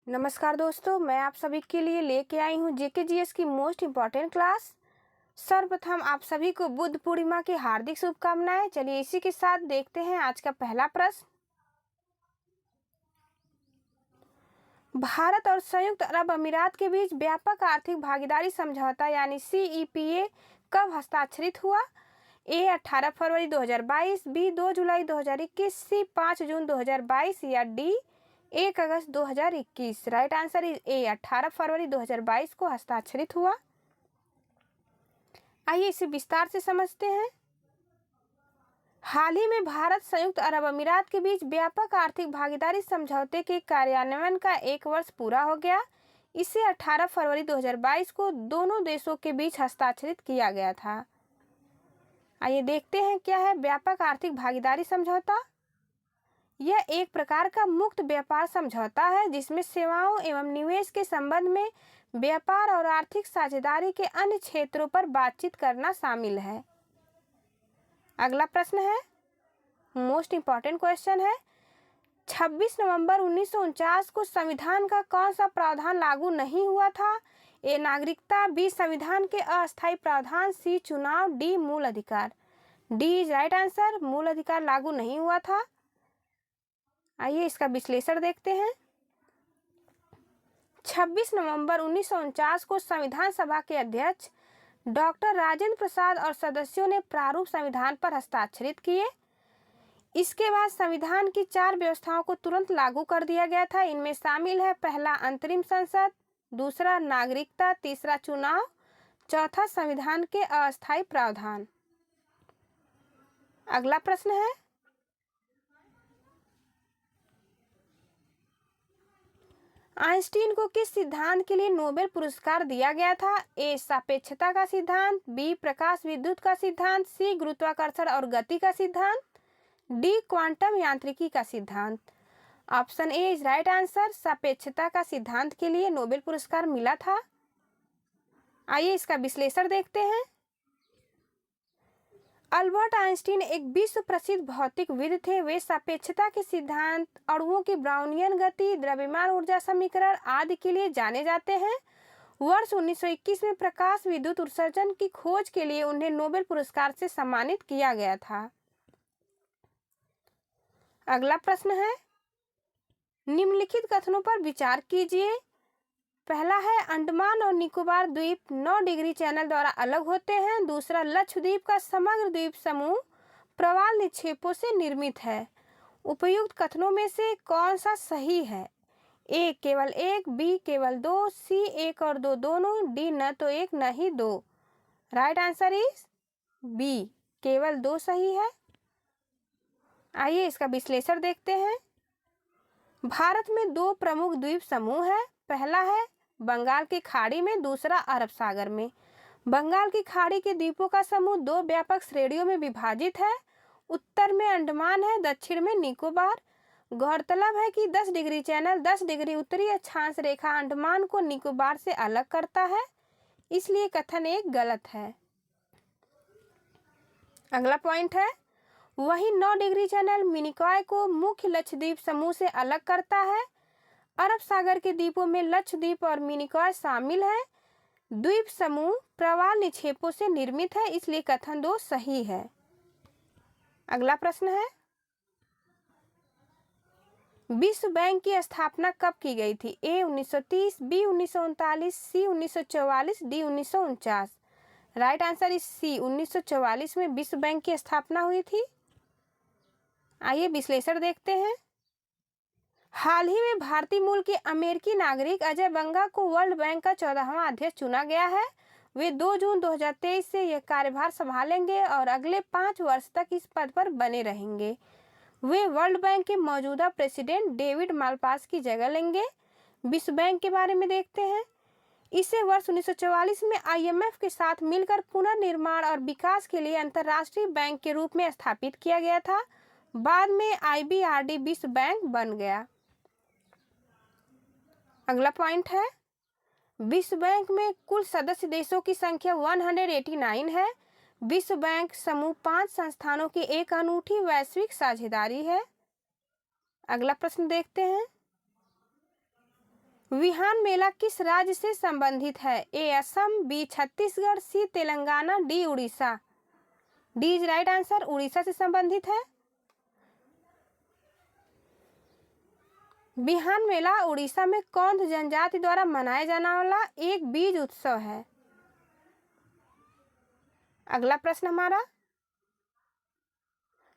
नमस्कार दोस्तों, मैं आप सभी के लिए लेके आई हूँ जेके जीएस की मोस्ट इम्पॉर्टेंट क्लास। सर्वप्रथम आप सभी को बुद्ध पूर्णिमा की हार्दिक शुभकामनाएं। चलिए इसी के साथ देखते हैं आज का पहला प्रश्न। भारत और संयुक्त अरब अमीरात के बीच व्यापक आर्थिक भागीदारी समझौता यानी CEPA कब हस्ताक्षरित हुआ? ए 18 फरवरी 2022, बी 2 जुलाई 2021, सी 5 जून 2022 या D 1 August 2021। Right answer is a 18 फरवरी 2022 को हस्ताक्षरित हुआ। आइए इसे विस्तार से समझते हैं। हाल ही में भारत संयुक्त अरब अमीरात के बीच व्यापक आर्थिक भागीदारी समझौते के कार्यान्वयन का 1 वर्ष पूरा हो गया। इसे 18 फरवरी 2022 को दोनों देशों के बीच हस्ताक्षरित किया गया था। आइए देखते हैं क्या है व्यापक आर्थिक भागीदारी समझौता। यह एक प्रकार का मुक्त व्यापार समझौता है जिसमें सेवाओं एवं निवेश के संबंध में व्यापार और आर्थिक साझेदारी के अन्य क्षेत्रों पर बातचीत करना शामिल है। अगला प्रश्न है, मोस्ट इम्पॉर्टेंट क्वेश्चन है, 26 नवंबर 1949 को संविधान का कौन सा प्रावधान लागू नहीं हुआ था? ए नागरिकता, बी संविधान के अस्थायी प्रावधान, सी चुनाव, डी मूल अधिकार। डी इज राइट आंसर, मूल अधिकार लागू नहीं हुआ था। आइए इसका विश्लेषण देखते हैं। 26 नवंबर 1949 को संविधान सभा के अध्यक्ष डॉक्टर राजेंद्र प्रसाद और सदस्यों ने प्रारूप संविधान पर हस्ताक्षरित किए। इसके बाद संविधान की 4 व्यवस्थाओं को तुरंत लागू कर दिया गया था। इनमें शामिल है पहला अंतरिम संसद, दूसरा नागरिकता, तीसरा चुनाव, चौथा संविधान के अस्थायी प्रावधान। अगला प्रश्न है, आइंस्टीन को किस सिद्धांत के लिए नोबेल पुरस्कार दिया गया था? ए सापेक्षता का सिद्धांत, बी प्रकाश विद्युत का सिद्धांत, सी गुरुत्वाकर्षण और गति का सिद्धांत, डी क्वांटम यांत्रिकी का सिद्धांत। Option A is right answer, सापेक्षता का सिद्धांत के लिए नोबेल पुरस्कार मिला था। आइए इसका विश्लेषण देखते हैं। अल्बर्ट आइंस्टीन एक विश्व प्रसिद्ध भौतिकविद थे। वे सापेक्षता के सिद्धांत, अणुओं की ब्राउनियन गति, द्रव्यमान ऊर्जा समीकरण आदि के लिए जाने जाते हैं। वर्ष 1921 में प्रकाश विद्युत उत्सर्जन की खोज के लिए उन्हें नोबेल पुरस्कार से सम्मानित किया गया था। अगला प्रश्न है, निम्नलिखित कथनों पर विचार कीजिए। पहला है, अंडमान और निकोबार द्वीप 9 डिग्री चैनल द्वारा अलग होते हैं। दूसरा, लक्षद्वीप का समग्र द्वीप समूह प्रवाल निक्षेपों से निर्मित है। उपयुक्त कथनों में से कौन सा सही है? ए केवल 1, बी केवल 2, सी 1 और 2 दोनों, डी न तो 1 न ही 2। राइट आंसर इज बी, केवल 2 सही है। आइए इसका विश्लेषण देखते हैं। भारत में 2 प्रमुख द्वीप समूह है। पहला है बंगाल की खाड़ी में, दूसरा अरब सागर में। बंगाल की खाड़ी के द्वीपों का समूह 2 व्यापक श्रेणियों में विभाजित है। उत्तर में अंडमान है, दक्षिण में निकोबार। गौरतलब है कि 10 डिग्री चैनल 10 डिग्री उत्तरी अक्षांश रेखा अंडमान को निकोबार से अलग करता है, इसलिए कथन एक गलत है। अगला पॉइंट है, वही 9 डिग्री चैनल मिनिकॉय को मुख्य लक्षद्वीप समूह से अलग करता है। अरब सागर के द्वीपों में लक्षद्वीप और मिनिकॉय शामिल है। द्वीप समूह प्रवाल निक्षेपों से निर्मित है, इसलिए कथन 2 सही है। अगला प्रश्न है, विश्व बैंक की स्थापना कब की गई थी? A 1930, B 1939, C 1944, D 1949। Right answer is C, 1944 में विश्व बैंक की स्थापना हुई थी। आइए विश्लेषण देखते हैं। हाल ही में भारतीय मूल के अमेरिकी नागरिक अजय बंगा को वर्ल्ड बैंक का 14वां अध्यक्ष चुना गया है। वे 2 जून 2023 से यह कार्यभार संभालेंगे और अगले 5 वर्ष तक इस पद पर बने रहेंगे। वे वर्ल्ड बैंक के मौजूदा प्रेसिडेंट डेविड मालपास की जगह लेंगे। विश्व बैंक के बारे में देखते हैं। इसे वर्ष 1944 में IMF के साथ मिलकर पुनर्निर्माण और विकास के लिए अंतर्राष्ट्रीय बैंक के रूप में स्थापित किया गया था। बाद में IBRD विश्व बैंक बन गया। अगला पॉइंट है, विश्व बैंक में कुल सदस्य देशों की संख्या 189 है। विश्व बैंक समूह 5 संस्थानों की एक अनूठी वैश्विक साझेदारी है। अगला प्रश्न देखते हैं, विहान मेला किस राज्य से संबंधित है? A Assam, B Chhattisgarh, C Telangana, D Orissa. D is right answer, Orissa से संबंधित है। बिहान मेला उड़ीसा में कौंध जनजाति द्वारा मनाया जाने वाला एक बीज उत्सव है। अगला प्रश्न हमारा,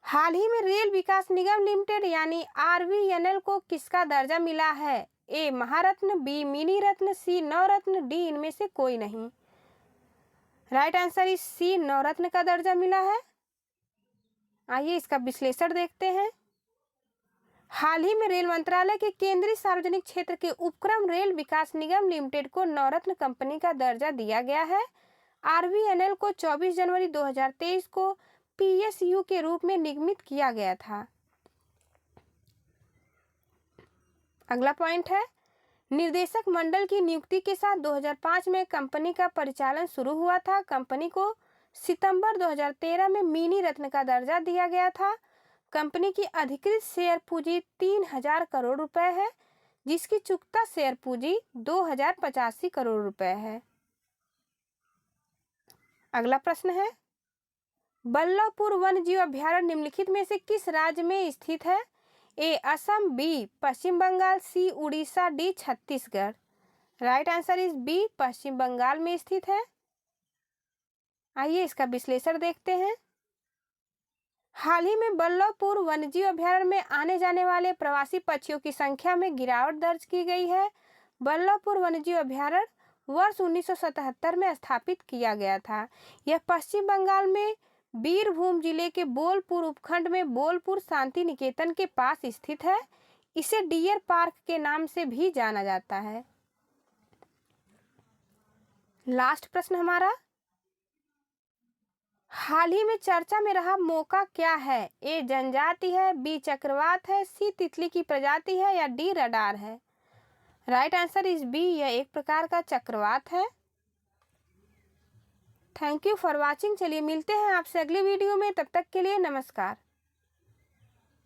हाल ही में रेल विकास निगम लिमिटेड यानी आरवीएनएल को किसका दर्जा मिला है? ए महारत्न, बी मिनी रत्न, सी नवरत्न, डी इनमें से कोई नहीं। राइट आंसर इस सी नवरत्न का दर्जा मिला है। आइए इसका विश्लेषण देखते हैं। हाल ही में रेल मंत्रालय के केंद्रीय सार्वजनिक क्षेत्र के उपक्रम रेल विकास निगम लिमिटेड को नवरत्न कंपनी का दर्जा दिया गया है। आरवीएनएल को 24 जनवरी 2023 को पीएसयू के रूप में निगमित किया गया था। अगला पॉइंट है, निर्देशक मंडल की नियुक्ति के साथ 2005 में कंपनी का परिचालन शुरू हुआ था। कंपनी को सितंबर 2013 में मिनी रत्न का दर्जा दिया गया था। कंपनी की अधिकृत शेयर पूंजी 3000 करोड़ रुपए है, जिसकी चुकता शेयर पूंजी 2085 करोड़ रुपए है। अगला प्रश्न है, बल्लभपुर वन्य जीव अभ्यारण्य निम्नलिखित में से किस राज्य में स्थित है? A Assam, B Paschim Bengal, C Orissa, D Chhattisgarh. Right answer is B Paschim Bengal में स्थित है। आइए इसका विश्लेषण देखते हैं। हाल ही में बल्लभपुर वन्यजीव अभ्यारण्य में आने जाने वाले प्रवासी पक्षियों की संख्या में गिरावट दर्ज की गई है। बल्लभपुर वन्यजीव अभ्यारण्य वर्ष 1977 में स्थापित किया गया था। यह पश्चिम बंगाल में बीरभूम जिले के बोलपुर उपखंड में बोलपुर शांति निकेतन के पास स्थित है। इसे डियर पार्क के नाम से भी जाना जाता है। लास्ट प्रश्न हमारा, हाल ही में चर्चा में रहा मोका क्या है? ए जनजाति है, बी चक्रवात है, सी तितली की प्रजाति है या डी रडार है। राइट आंसर इज बी, यह एक प्रकार का चक्रवात है। Thank you for watching. चलिए मिलते हैं आपसे अगले वीडियो में, तब तक के लिए नमस्कार।